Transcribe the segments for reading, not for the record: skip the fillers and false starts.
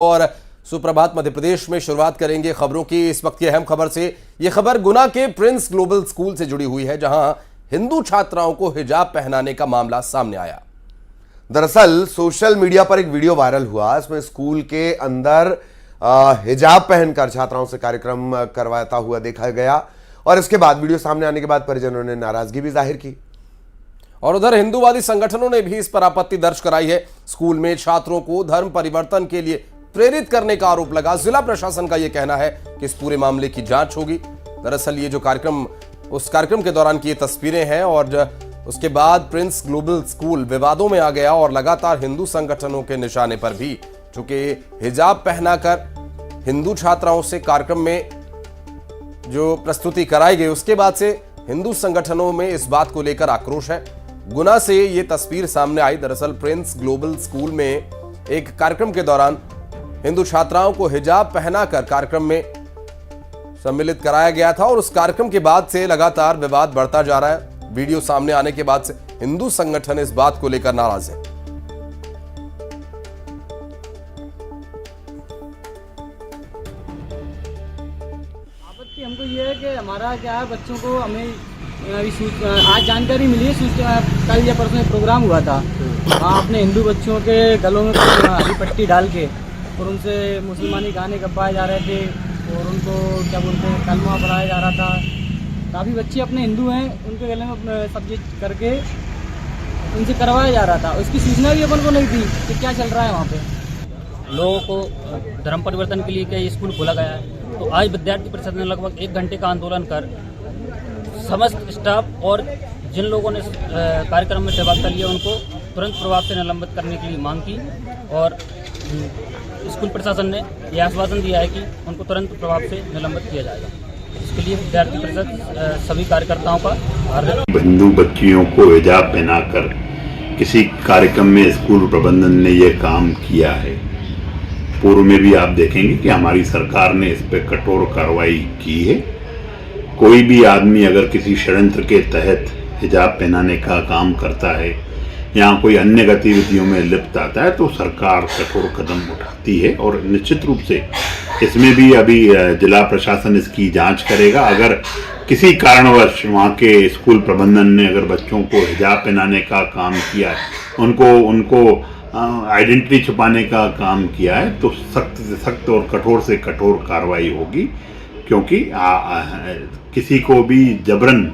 और सुप्रभात मध्य प्रदेश में शुरुआत करेंगे खबरों की इस वक्त की अहम खबर से। यह खबर गुना के प्रिंस ग्लोबल स्कूल से जुड़ी हुई है, जहां हिंदू छात्राओं को हिजाब पहनाने का मामला सामने आया। दरअसल सोशल मीडिया पर एक वीडियो वायरल हुआ। इसमें स्कूल के अंदर हिजाब पहनकर छात्राओं से कार्यक्रम करवाता हुआ देखा गया और इसके बाद वीडियो सामने आने के बाद परिजनों ने नाराजगी भी जाहिर की और उधर हिंदूवादी संगठनों ने भी इस पर आपत्ति दर्ज कराई है। स्कूल में छात्रों को धर्म परिवर्तन के लिए प्रेरित करने का आरोप लगा। जिला प्रशासन का यह कहना है कि इस पूरे मामले की जांच होगी। दरअसल ये जो कार्यक्रम, उस कार्यक्रम के दौरान की ये तस्वीरें हैं और उसके बाद प्रिंस ग्लोबल स्कूल विवादों में आ गया और लगातार हिंदू संगठनों के निशाने पर भी, चूंकि हिजाब पहनाकर हिंदू छात्राओं से कार्यक्रम में जो प्रस्तुति कराई गई, उसके बाद से हिंदू संगठनों में इस बात को लेकर आक्रोश है। गुना से ये तस्वीर सामने आई। दरअसल प्रिंस ग्लोबल स्कूल में एक कार्यक्रम के दौरान हिंदू छात्राओं को हिजाब पहनाकर कार्यक्रम में सम्मिलित कराया गया था और उस कार्यक्रम के बाद से लगातार विवाद बढ़ता जा रहा है। वीडियो सामने आने के बाद से हिंदू संगठन इस बात को लेकर नाराज है। आपत्ति हमको ये है कि हमारा क्या है, बच्चों को हमें आज जानकारी मिली है, कल या परसों प्रोग्राम हुआ था वहाँ अपने हिंदू बच्चों के गलों में हरी पट्टी डाल के और उनसे मुसलमानी गाने गवाए जा रहे थे और उनको क्या बोलते हैं कलमा पढ़ाया जा रहा था। काफ़ी बच्चे अपने हिंदू हैं, उनके गले में सब्जेक्ट करके उनसे करवाया जा रहा था। उसकी सूचना भी अपन को नहीं थी कि क्या चल रहा है वहाँ पे। लोगों को धर्म परिवर्तन के लिए क्या ये स्कूल खोला गया है। तो आज विद्यार्थी परिषद ने लगभग 1 घंटे का आंदोलन कर समस्त स्टाफ और जिन लोगों ने कार्यक्रम में सहभागिता लिया उनको तुरंत प्रभाव से निलंबित करने के लिए मांग की और स्कूल प्रशासन ने यह आश्वासन दिया है कि उनको तुरंत प्रभाव से निलंबित किया जाएगा। इसके लिए विद्यार्थी परिषद सभी कार्यकर्ताओं का हिंदू बच्चियों को हिजाब पहनाकर किसी कार्यक्रम में स्कूल प्रबंधन ने यह काम किया है। पूर्व में भी आप देखेंगे कि हमारी सरकार ने इस पर कठोर कार्रवाई की है। कोई भी आदमी अगर किसी षड्यंत्र के तहत हिजाब पहनाने का काम करता है या कोई अन्य गतिविधियों में लिप्त आता है तो सरकार कठोर कदम उठाती है और निश्चित रूप से इसमें भी अभी जिला प्रशासन इसकी जांच करेगा। अगर किसी कारणवश वहाँ के स्कूल प्रबंधन ने अगर बच्चों को हिजाब पहनाने का काम किया है, उनको आइडेंटिटी छुपाने का काम किया है, तो सख्त से सख्त और कठोर से कठोर कार्रवाई होगी, क्योंकि किसी को भी जबरन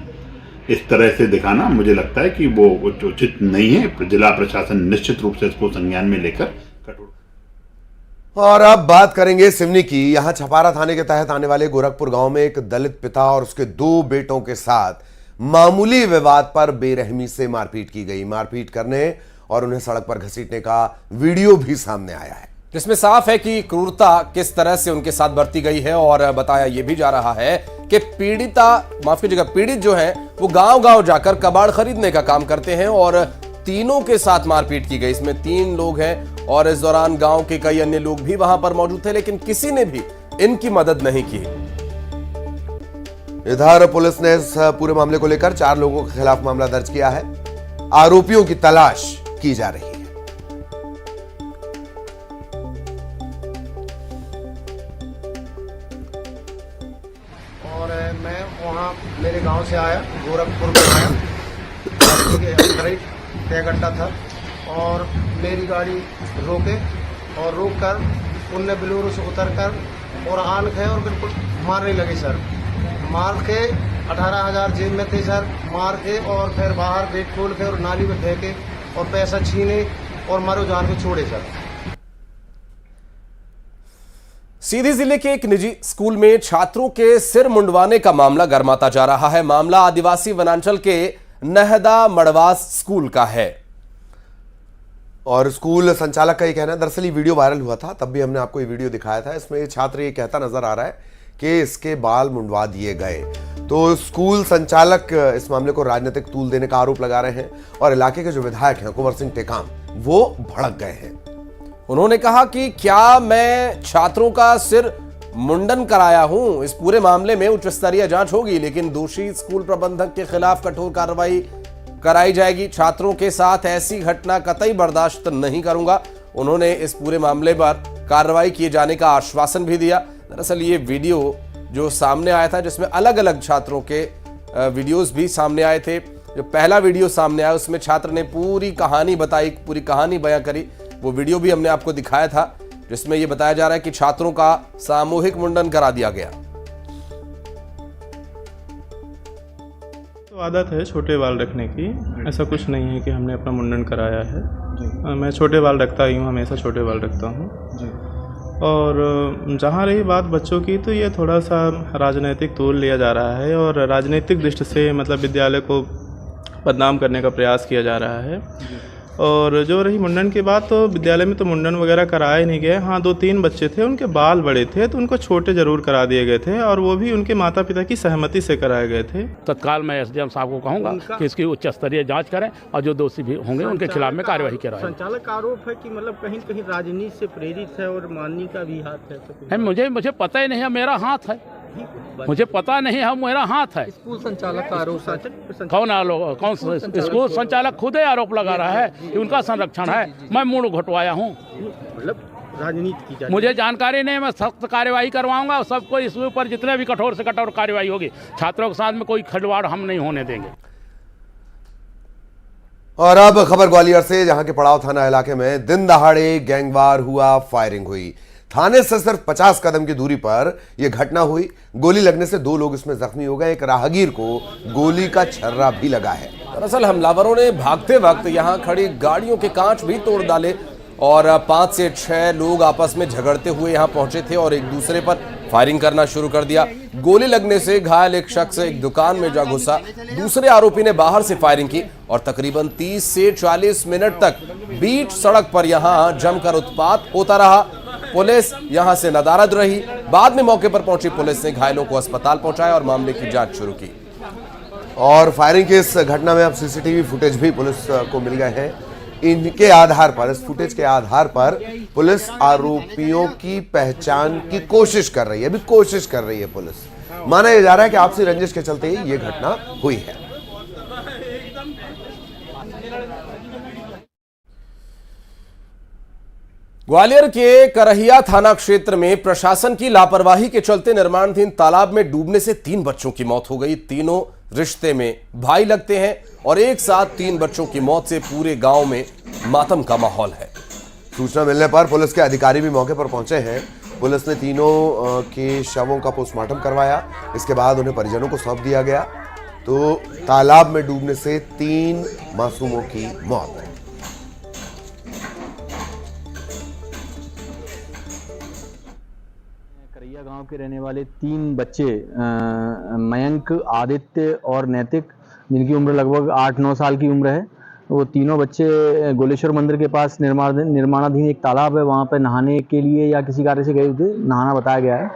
इस तरह से दिखाना मुझे लगता है कि वो उचित नहीं है। जिला प्रशासन निश्चित रूप से इसको संज्ञान में लेकर कठोर। और अब बात करेंगे सिवनी की। यहां छपारा थाने के तहत आने वाले गोरखपुर गांव में एक दलित पिता और उसके 2 बेटों के साथ मामूली विवाद पर बेरहमी से मारपीट की गई। मारपीट करने और उन्हें सड़क पर घसीटने का वीडियो भी सामने आया है, जिसमें साफ है कि क्रूरता किस तरह से उनके साथ बरती गई है। और बताया यह भी जा रहा है कि पीड़ित जो है वो गांव-गांव जाकर कबाड़ खरीदने का काम करते हैं और तीनों के साथ मारपीट की गई। इसमें 3 लोग हैं और इस दौरान गांव के कई अन्य लोग भी वहां पर मौजूद थे, लेकिन किसी ने भी इनकी मदद नहीं की। इधर पुलिस ने इस पूरे मामले को लेकर 4 लोगों के खिलाफ मामला दर्ज किया है। आरोपियों की तलाश की जा रही है। और मैं वहाँ मेरे गांव से आया, गोरखपुर में आया, रास्ते के अंदर ही तय गड्ढा था और मेरी गाड़ी रोके और रोक कर उनने बिलोरो से उतर कर और आन खे और बिल्कुल मारने लगे सर। मार के 18,000 जेब में थे सर, मार के और फिर बाहर गेट खोल के और नाली में फेंके और पैसा छीने और मारो जान को छोड़े सर। सीधी जिले के एक निजी स्कूल में छात्रों के सिर मुंडवाने का मामला गर्माता जा रहा है। मामला आदिवासी वनांचल के नहदा मड़वास स्कूल का है और स्कूल संचालक का ये कहना है। दरअसल ये वीडियो वायरल हुआ था, तब भी हमने आपको ये वीडियो दिखाया था। इसमें ये छात्र ये कहता नजर आ रहा है कि इसके बाल मुंडवा दिए गए। तो स्कूल संचालक इस मामले को राजनीतिक तूल देने का आरोप लगा रहे हैं और इलाके के जो विधायक हैं कुंवर सिंह टेकाम, वो भड़क गए हैं। उन्होंने कहा कि क्या मैं छात्रों का सिर मुंडन कराया हूं? इस पूरे मामले में उच्च स्तरीय जांच होगी, लेकिन दोषी स्कूल प्रबंधक के खिलाफ कठोर कार्रवाई कराई जाएगी। छात्रों के साथ ऐसी घटना कतई बर्दाश्त नहीं करूंगा। उन्होंने इस पूरे मामले पर कार्रवाई किए जाने का आश्वासन भी दिया। दरअसल ये वीडियो जो सामने आया था, जिसमें अलग अलग छात्रों के वीडियोस भी सामने आए थे। जो पहला वीडियो सामने आया उसमें छात्र ने पूरी कहानी बताई, पूरी कहानी बयां करी। वो वीडियो भी हमने आपको दिखाया था, जिसमें ये बताया जा रहा है कि छात्रों का सामूहिक मुंडन करा दिया गया। तो आदत है छोटे बाल रखने की, ऐसा कुछ नहीं है कि हमने अपना मुंडन कराया है। मैं छोटे बाल रखता ही हूँ, हमेशा छोटे बाल रखता हूँ। और जहाँ रही बात बच्चों की, तो ये थोड़ा सा राजनीतिक तूल लिया जा रहा है और राजनीतिक दृष्टि से मतलब विद्यालय को बदनाम करने का प्रयास किया जा रहा है। और जो रही मुंडन की बात, तो विद्यालय में तो मुंडन वगैरह कराए नहीं गए। हाँ, 2-3 बच्चे थे, उनके बाल बड़े थे तो उनको छोटे ज़रूर करा दिए गए थे, और वो भी उनके माता पिता की सहमति से कराए गए थे। तत्काल मैं एसडीएम साहब को कहूँगा कि इसकी उच्च स्तरीय जांच करें और जो दोषी भी होंगे उनके खिलाफ में कार्यवाही कराएं। संचालक का आरोप है कि मतलब कहीं कहीं राजनीति से प्रेरित है और माननी का भी हाथ है। मुझे पता ही नहीं है, मेरा हाथ है, मुझे पता नहीं है, मेरा हाथ है। स्कूल संचालक का आरोप, कौन स्कूल संचालक खुद ही आरोप लगा रहा है कि उनका संरक्षण है। मैं मूड घुटवाया हूँ, मतलब राजनीति की मुझे जानकारी नहीं। मैं सख्त कार्यवाही करवाऊंगा और सबको इसके ऊपर जितने भी कठोर से कठोर कार्यवाही होगी। छात्रों के साथ में कोई खिलवाड़ हम नहीं होने देंगे। और अब खबर ग्वालियर से, जहां के पड़ाव थाना इलाके में दिन दहाड़े गैंगवार हुआ, फायरिंग हुई। थाने से सिर्फ 50 कदम की दूरी पर यह घटना हुई। गोली लगने से 2 लोग इसमें जख्मी हो गए। एक राहगीर को गोली का छर्रा भी लगा है। दरअसल हमलावरों ने भागते वक्त यहां खड़ी गाड़ियों के कांच भी तोड़ डाले और 5 से 6 लोग आपस में झगड़ते हुए यहां पहुंचे थे और एक दूसरे पर फायरिंग करना शुरू कर दिया। गोली लगने से घायल एक शख्स एक दुकान में जा घुसा। दूसरे आरोपी ने बाहर से फायरिंग की और तकरीबन 30 से 40 मिनट तक बीच सड़क पर यहां जमकर उत्पात होता रहा। पुलिस यहां से नदारद रही। बाद में मौके पर पहुंची पुलिस ने घायलों को अस्पताल पहुंचाया और मामले की जांच शुरू की। और फायरिंग की इस घटना में अब सीसीटीवी फुटेज भी पुलिस को मिल गए हैं। इनके आधार पर, इस फुटेज के आधार पर पुलिस आरोपियों की पहचान की कोशिश कर रही है। अभी कोशिश कर रही है पुलिस। माना यह जा रहा है कि आपसी रंजिश के चलते ही यह घटना हुई है। ग्वालियर के करहिया थाना क्षेत्र में प्रशासन की लापरवाही के चलते निर्माणाधीन तालाब में डूबने से 3 बच्चों की मौत हो गई। तीनों रिश्ते में भाई लगते हैं और एक साथ 3 बच्चों की मौत से पूरे गांव में मातम का माहौल है। सूचना मिलने पर पुलिस के अधिकारी भी मौके पर पहुंचे हैं। पुलिस ने तीनों के शवों का पोस्टमार्टम करवाया। इसके बाद उन्हें परिजनों को सौंप दिया गया। तो तालाब में डूबने से 3 मासूमों की मौत। करैया गांव के रहने वाले 3 बच्चे मयंक, आदित्य और नैतिक, जिनकी उम्र लगभग 8-9 साल की उम्र है। वो तीनों बच्चे गोलेश्वर मंदिर के पास निर्माणाधीन एक तालाब है, वहाँ पर नहाने के लिए या किसी कार्य से गए थे, नहाना बताया गया है।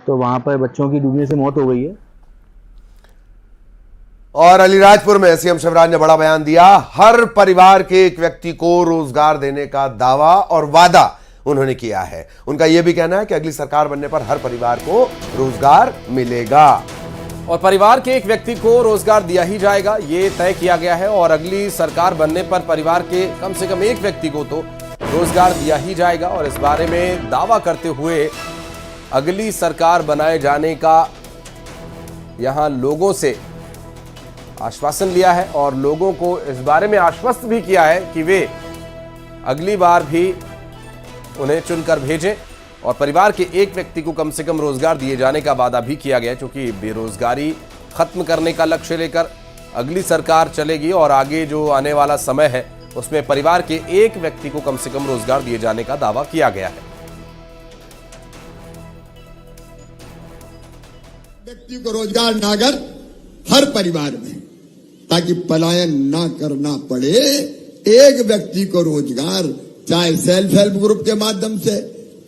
तो वहाँ पर बच्चों की डूबने से मौत हो गई है। और अलीराजपुर में सीएम शिवराज ने बड़ा बयान दिया। हर परिवार के एक व्यक्ति को रोजगार देने का दावा और वादा उन्होंने किया है। उनका यह भी कहना है कि अगली सरकार बनने पर हर परिवार को रोजगार मिलेगा और परिवार के एक व्यक्ति को रोजगार दिया ही जाएगा, ये तय किया गया है। और अगली सरकार बनने पर परिवार के कम से कम एक व्यक्ति को तो रोजगार दिया ही जाएगा। और इस बारे में दावा करते हुए अगली सरकार बनाए जाने का यहां लोगों से आश्वासन लिया है और लोगों को इस बारे में आश्वस्त भी किया है कि वे अगली बार भी उन्हें चुनकर भेजें और परिवार के एक व्यक्ति को कम से कम रोजगार दिए जाने का वादा भी किया गया, क्योंकि बेरोजगारी खत्म करने का लक्ष्य लेकर अगली सरकार चलेगी और आगे जो आने वाला समय है उसमें परिवार के एक व्यक्ति को कम से कम रोजगार दिए जाने का दावा किया गया है। व्यक्ति को रोजगार नागर हर परिवार में, ताकि पलायन ना करना पड़े। एक व्यक्ति को रोजगार, चाहे सेल्फ हेल्प ग्रुप के माध्यम से,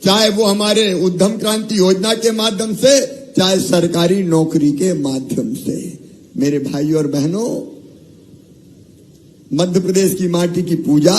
चाहे वो हमारे उद्यम क्रांति योजना के माध्यम से, चाहे सरकारी नौकरी के माध्यम से। मेरे भाई और बहनों, मध्य प्रदेश की माटी की पूजा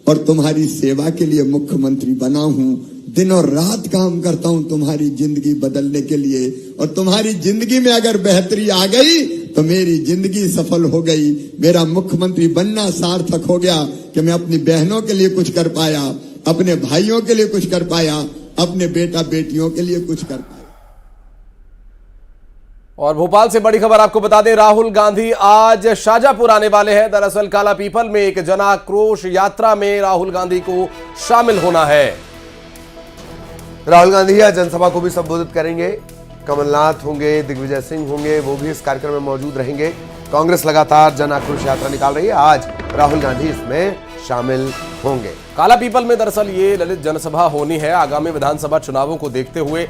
और तुम्हारी सेवा के लिए मुख्यमंत्री बना हूं। दिन और रात काम करता हूं तुम्हारी जिंदगी बदलने के लिए। और तुम्हारी जिंदगी में अगर बेहतरी आ गई तो मेरी जिंदगी सफल हो गई। मेरा मुख्यमंत्री बनना सार्थक हो गया कि मैं अपनी बहनों के लिए कुछ कर पाया, अपने भाइयों के लिए कुछ कर पाया, अपने बेटा बेटियों के लिए कुछ कर पाया। और भोपाल से बड़ी खबर आपको बता दें, राहुल गांधी आज शाजापुर आने वाले हैं। दरअसल काला पीपल में एक जन आक्रोश यात्रा में राहुल गांधी को शामिल होना है। राहुल गांधी आज जनसभा को भी संबोधित करेंगे। कमलनाथ होंगे, दिग्विजय सिंह होंगे, वो भी इस कार्यक्रम में मौजूद रहेंगे। कांग्रेस लगातार जन आक्रोश यात्रा निकाल रही है, आज राहुल गांधी इसमें शामिल होंगे। काला पीपल में दरअसल ये ललित जनसभा होनी है। आगामी विधानसभा चुनावों को देखते हुए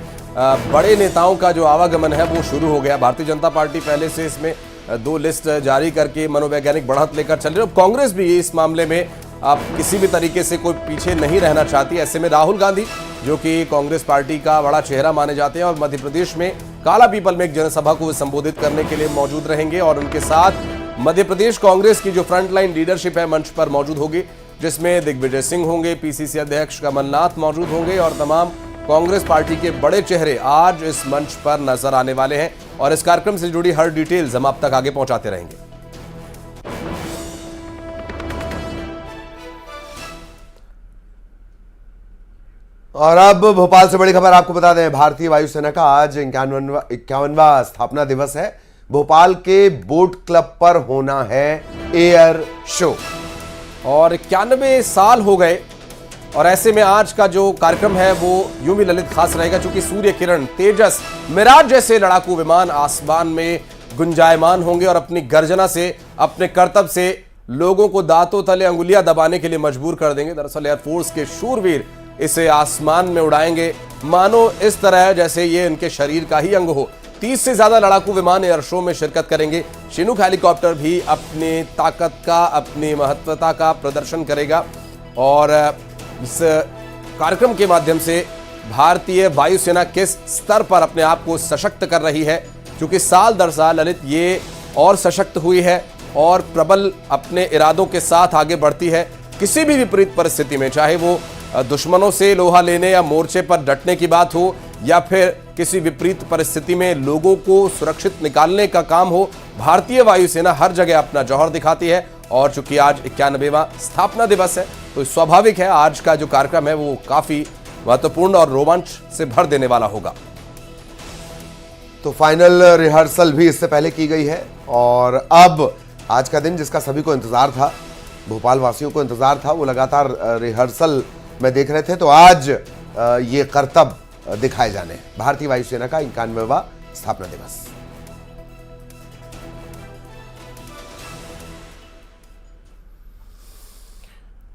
बड़े नेताओं का जो आवागमन है वो शुरू हो गया। भारतीय जनता पार्टी पहले से इसमें 2 लिस्ट जारी करके मनोवैज्ञानिक बढ़त लेकर चल रही है। कांग्रेस भी इस मामले में अब किसी भी तरीके से कोई पीछे नहीं रहना चाहती। ऐसे में राहुल गांधी, जो कि कांग्रेस पार्टी का बड़ा चेहरा माने जाते हैं, और मध्य प्रदेश में काला पीपल में एक जनसभा को संबोधित करने के लिए मौजूद रहेंगे। और उनके साथ मध्य प्रदेश कांग्रेस की जो फ्रंटलाइन लीडरशिप है मंच पर मौजूद होगी, जिसमें दिग्विजय सिंह होंगे, पीसीसी अध्यक्ष कमलनाथ मौजूद होंगे और तमाम कांग्रेस पार्टी के बड़े चेहरे आज इस मंच पर नजर आने वाले हैं। और इस कार्यक्रम से जुड़ी हर डिटेल्स हम आप तक आगे पहुंचाते रहेंगे। और अब भोपाल से बड़ी खबर आपको बता दें, भारतीय वायुसेना का आज 51वां स्थापना दिवस है। भोपाल के बोट क्लब पर होना है एयर शो। और 91 साल हो गए, और ऐसे में आज का जो कार्यक्रम है वो यूं भी ललित खास रहेगा, क्योंकि सूर्य किरण, तेजस, मिराज जैसे लड़ाकू विमान आसमान में गुंजायमान होंगे और अपनी गर्जना से, अपने करतब से लोगों को दांतों तले अंगुलियां दबाने के लिए मजबूर कर देंगे। दरअसल एयरफोर्स के शूरवीर इसे आसमान में उड़ाएंगे, मानो इस तरह जैसे ये इनके शरीर का ही अंग हो। 30 से ज्यादा लड़ाकू विमान एयर शो में शिरकत करेंगे। चिनूक हेलीकॉप्टर भी अपनी ताकत का, अपनी महत्वता का प्रदर्शन करेगा। और इस कार्यक्रम के माध्यम से भारतीय वायुसेना किस स्तर पर अपने आप को सशक्त कर रही है, क्योंकि साल दर साल ललित ये और सशक्त हुई है और प्रबल अपने इरादों के साथ आगे बढ़ती है। किसी भी विपरीत परिस्थिति में, चाहे वो दुश्मनों से लोहा लेने या मोर्चे पर डटने की बात हो, या फिर किसी विपरीत परिस्थिति में लोगों को सुरक्षित निकालने का काम हो, भारतीय वायुसेना हर जगह अपना जौहर दिखाती है। और चूंकि आज 91वां स्थापना दिवस है, तो स्वाभाविक है आज का जो कार्यक्रम है वो काफी महत्वपूर्ण और रोमांच से भर देने वाला होगा। तो फाइनल रिहर्सल भी इससे पहले की गई है। और अब आज का दिन जिसका सभी को इंतजार था, भोपाल वासियों को इंतजार था, वो लगातार रिहर्सल में देख रहे थे। तो आज ये करतब दिखाए जाने हैं। भारतीय वायुसेना का 91वां स्थापना दिवस।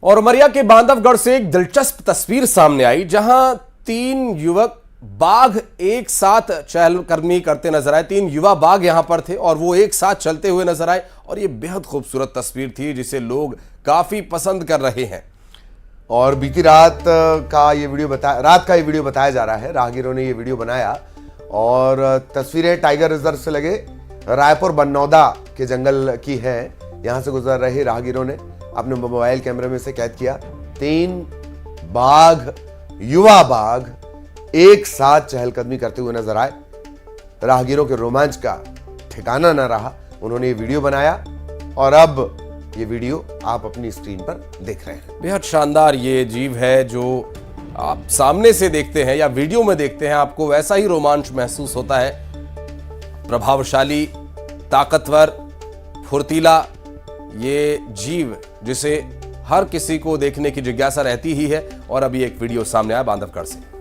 और उमरिया के बांधवगढ़ से एक दिलचस्प तस्वीर सामने आई, जहां 3 युवक बाघ एक साथ चहलकदमी करते नजर आए। 3 युवा बाघ यहां पर थे और वो एक साथ चलते हुए नजर आए। और ये बेहद खूबसूरत तस्वीर थी, जिसे लोग काफी पसंद कर रहे हैं। और बीती रात का ये वीडियो बताया जा रहा है। राहगीरों ने ये वीडियो बनाया और तस्वीरें टाइगर रिजर्व से लगे रायपुर बन्नौदा के जंगल की हैं। यहां से गुजर रहे राहगीरों ने अपने मोबाइल कैमरे में से कैद किया। 3 बाघ, युवा बाघ एक साथ चहलकदमी करते हुए नजर आए। राहगीरों के रोमांच का ठिकाना न रहा। उन्होंने ये वीडियो बनाया और अब ये वीडियो आप अपनी स्क्रीन पर देख रहे हैं। बेहद शानदार ये जीव है, जो आप सामने से देखते हैं या वीडियो में देखते हैं, आपको वैसा ही रोमांच महसूस होता है। प्रभावशाली, ताकतवर, फुर्तीला ये जीव, जिसे हर किसी को देखने की जिज्ञासा रहती ही है। और अभी एक वीडियो सामने आया बांधवगढ़ से।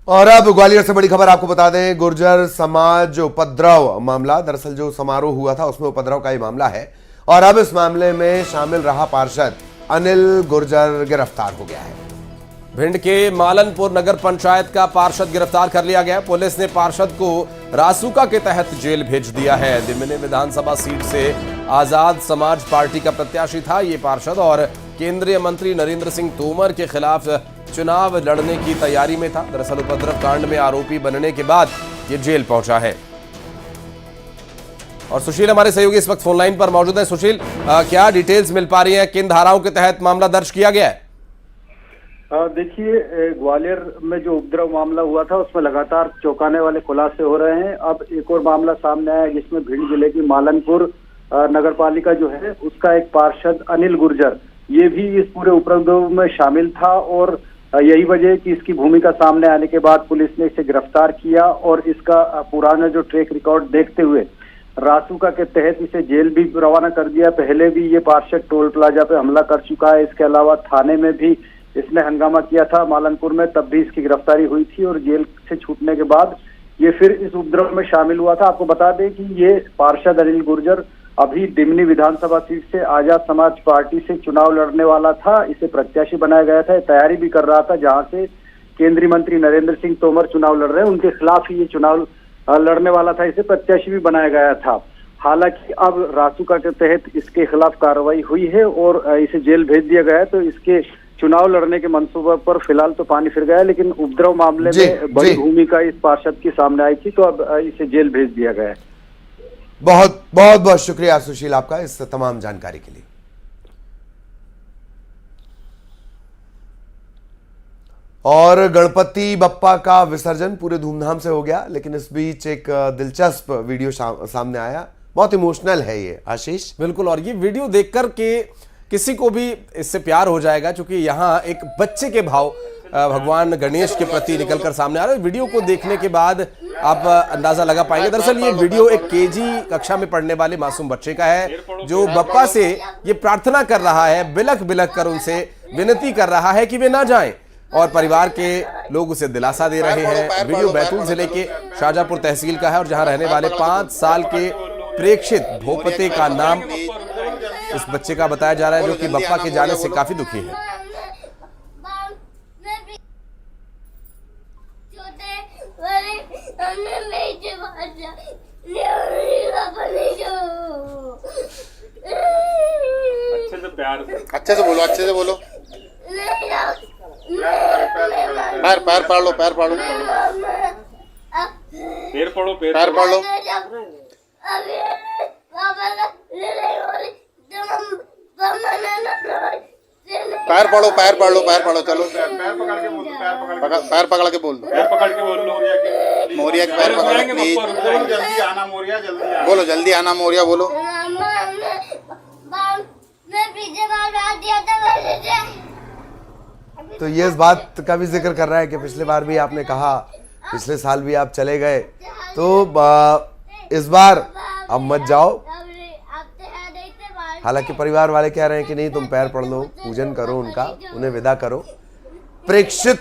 और अब ग्वालियर से बड़ी खबर आपको बता दें, गुर्जर समाज उपद्रव मामला। दरअसल जो समारोह हुआ था उसमें उपद्रव का ही मामला है। और अब इस मामले में शामिल रहा पार्षद अनिल गुर्जर गिरफ्तार हो गया है। भिंड के मालनपुर नगर पंचायत का पार्षद गिरफ्तार कर लिया गया। पुलिस ने पार्षद को रासुका के तहत जेल भेज दिया है। दिमनी विधानसभा सीट से आजाद समाज पार्टी का प्रत्याशी था ये पार्षद, और केंद्रीय मंत्री नरेंद्र सिंह तोमर के खिलाफ चुनाव लड़ने की तैयारी में था। दरअसल उपद्रव कांड में आरोपी बनने के बाद ये जेल पहुंचा है। और सुशील हमारे सहयोगी इस वक्त फोनलाइन पर मौजूद है। सुशील, क्या डिटेल्स मिल पा रही हैं? किन धाराओं के तहत मामला दर्ज किया गया है? देखिए, ग्वालियर में जो उपद्रव मामला हुआ था उसमें लगातार चौंकाने वाले खुलासे हो रहे हैं। अब एक और मामला सामने आया जिसमें भिंड जिले की मालनपुर नगर पालिका जो है उसका एक पार्षद अनिल गुर्जर, ये भी इस पूरे उपद्रव में शामिल था और यही वजह है कि इसकी भूमिका सामने आने के बाद पुलिस ने इसे गिरफ्तार किया और इसका पुराना जो ट्रैक रिकॉर्ड देखते हुए रासुका के तहत इसे जेल भी रवाना कर दिया। पहले भी ये पार्षद टोल प्लाजा पे हमला कर चुका है, इसके अलावा थाने में भी इसने हंगामा किया था मालनपुर में, तब भी इसकी गिरफ्तारी हुई थी और जेल से छूटने के बाद ये फिर इस उपद्रव में शामिल हुआ था। आपको बता दें कि ये पार्षद अनिल गुर्जर अभी डिमनी विधानसभा सीट से आजाद समाज पार्टी से चुनाव लड़ने वाला था, इसे प्रत्याशी बनाया गया था, तैयारी भी कर रहा था, जहां से केंद्रीय मंत्री नरेंद्र सिंह तोमर चुनाव लड़ रहे हैं, उनके खिलाफ ही ये चुनाव लड़ने वाला था, इसे प्रत्याशी भी बनाया गया था। हालांकि अब रासुका के तहत इसके खिलाफ कार्रवाई हुई है और इसे जेल भेज दिया गया है, तो इसके चुनाव लड़ने के मंसूबे पर फिलहाल तो पानी फिर गया है, लेकिन उपद्रव मामले में बड़ी भूमिका इस पार्षद की सामने आई थी, तो अब इसे जेल भेज दिया गया है। बहुत बहुत बहुत शुक्रिया सुशील आपका इस तमाम जानकारी के लिए। और गणपति बप्पा का विसर्जन पूरे धूमधाम से हो गया, लेकिन इस बीच एक दिलचस्प वीडियो सामने आया, बहुत इमोशनल है ये आशीष। बिल्कुल, और ये वीडियो देखकर के किसी को भी इससे प्यार हो जाएगा, क्योंकि यहाँ एक बच्चे के भाव भगवान गणेश के प्रति निकलकर सामने आ रहे हैं। वीडियो को देखने के बाद आप अंदाजा लगा पाएंगे। दरअसल ये वीडियो एक केजी कक्षा में पढ़ने वाले मासूम बच्चे का है, जो बप्पा से ये प्रार्थना कर रहा है, बिलख बिलख कर उनसे विनती कर रहा है कि वे ना जाएं, और परिवार के लोग उसे दिलासा दे रहे हैं। वीडियो बैतूल जिले के शाहजहांपुर तहसील का है और जहां रहने वाले 5 साल के प्रेक्षित भोपते का नाम इस बच्चे का बताया जा रहा है, जो कि बप्पा के जाने से काफी दुखी है। अच्छे से बोलो, अच्छे से बोलो। पैर पैर पाड़ लो, पैर पाड़ो, पैर पड़ो, पैर पड़ लो। पैर पड़ो, पैर पड़ लो, पैर पड़ो, चलो पैर पकड़ के बोल दो, पैर पकड़ के बोल दो, पैर पकड़ के बोल लो, मोरिया के पैर पकड़ के प्लीज जल्दी आना मोरिया, जल्दी बोलो, जल्दी आना मोरिया बोलो। तो ये इस बात का भी जिक्र कर रहा है कि पिछले बार भी आपने कहा, पिछले साल भी आप चले गए, तो इस बार अब मत जाओ। हालांकि परिवार वाले कह रहे हैं कि नहीं, तुम पैर पड़ लो, पूजन करो उनका, उन्हें विदा करो। प्रेक्षित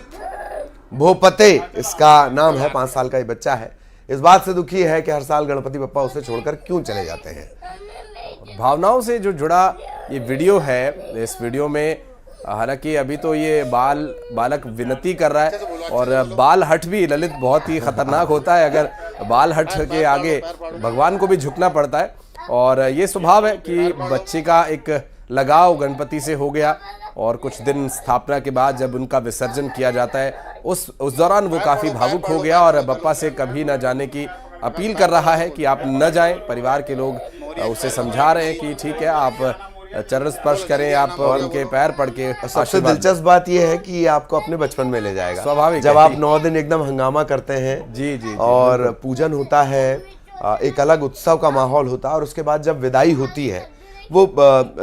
भोपते इसका नाम है, 5 साल का ये बच्चा है। इस बात से दुखी है कि हर साल गणपति बप्पा उसे छोड़कर क्यों चले जाते हैं। भावनाओं से जो जुड़ा ये वीडियो है, इस वीडियो में हालांकि अभी तो ये बालक विनती कर रहा है, और बाल हट भी ललित बहुत ही खतरनाक होता है। अगर बाल हट के आगे भगवान को भी झुकना पड़ता है, और ये स्वभाव है कि बच्चे का एक लगाव गणपति से हो गया, और कुछ दिन स्थापना के बाद जब उनका विसर्जन किया जाता है, उस दौरान वो काफ़ी भावुक हो गया और बप्पा से कभी न जाने की अपील कर रहा है कि आप न जाएं। परिवार के लोग उसे समझा रहे हैं कि ठीक है, आप चरण स्पर्श करें, आप उनके पैर पड़ के। सबसे दिलचस्प बात यह है कि आपको अपने बचपन में ले जाएगा। स्वाभाविक, जब आप 9 दिन एकदम हंगामा करते हैं जी, और पूजन होता है, एक अलग उत्सव का माहौल होता है, और उसके बाद जब विदाई होती है, वो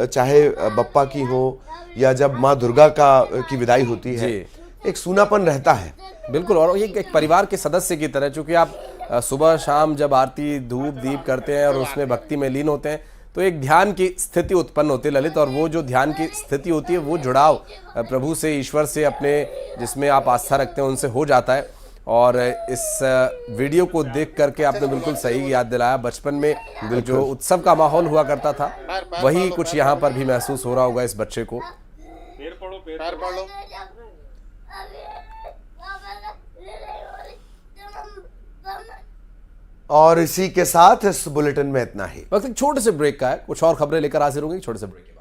चाहे बप्पा की हो या जब माँ दुर्गा की विदाई होती है, एक सूनापन रहता है। बिल्कुल, और ये एक परिवार के सदस्य की तरह, चूंकि आप सुबह शाम जब आरती धूप दीप करते हैं और उसमें भक्ति में लीन होते हैं, तो एक ध्यान की स्थिति उत्पन्न होती है ललित, और वो जो ध्यान की स्थिति होती है, वो जुड़ाव प्रभु से, ईश्वर से, अपने जिसमें आप आस्था रखते हैं उनसे हो जाता है। और इस वीडियो को देख करके आपने बिल्कुल सही याद दिलाया, बचपन में जो उत्सव का माहौल हुआ करता था, वही कुछ यहाँ पर भी महसूस हो रहा होगा इस बच्चे को। पैर पड़ लो। और इसी के साथ इस बुलेटिन में इतना ही। वक्त एक छोटे से ब्रेक का है, कुछ और खबरें लेकर हाजिर होंगे छोटे से ब्रेक के बाद।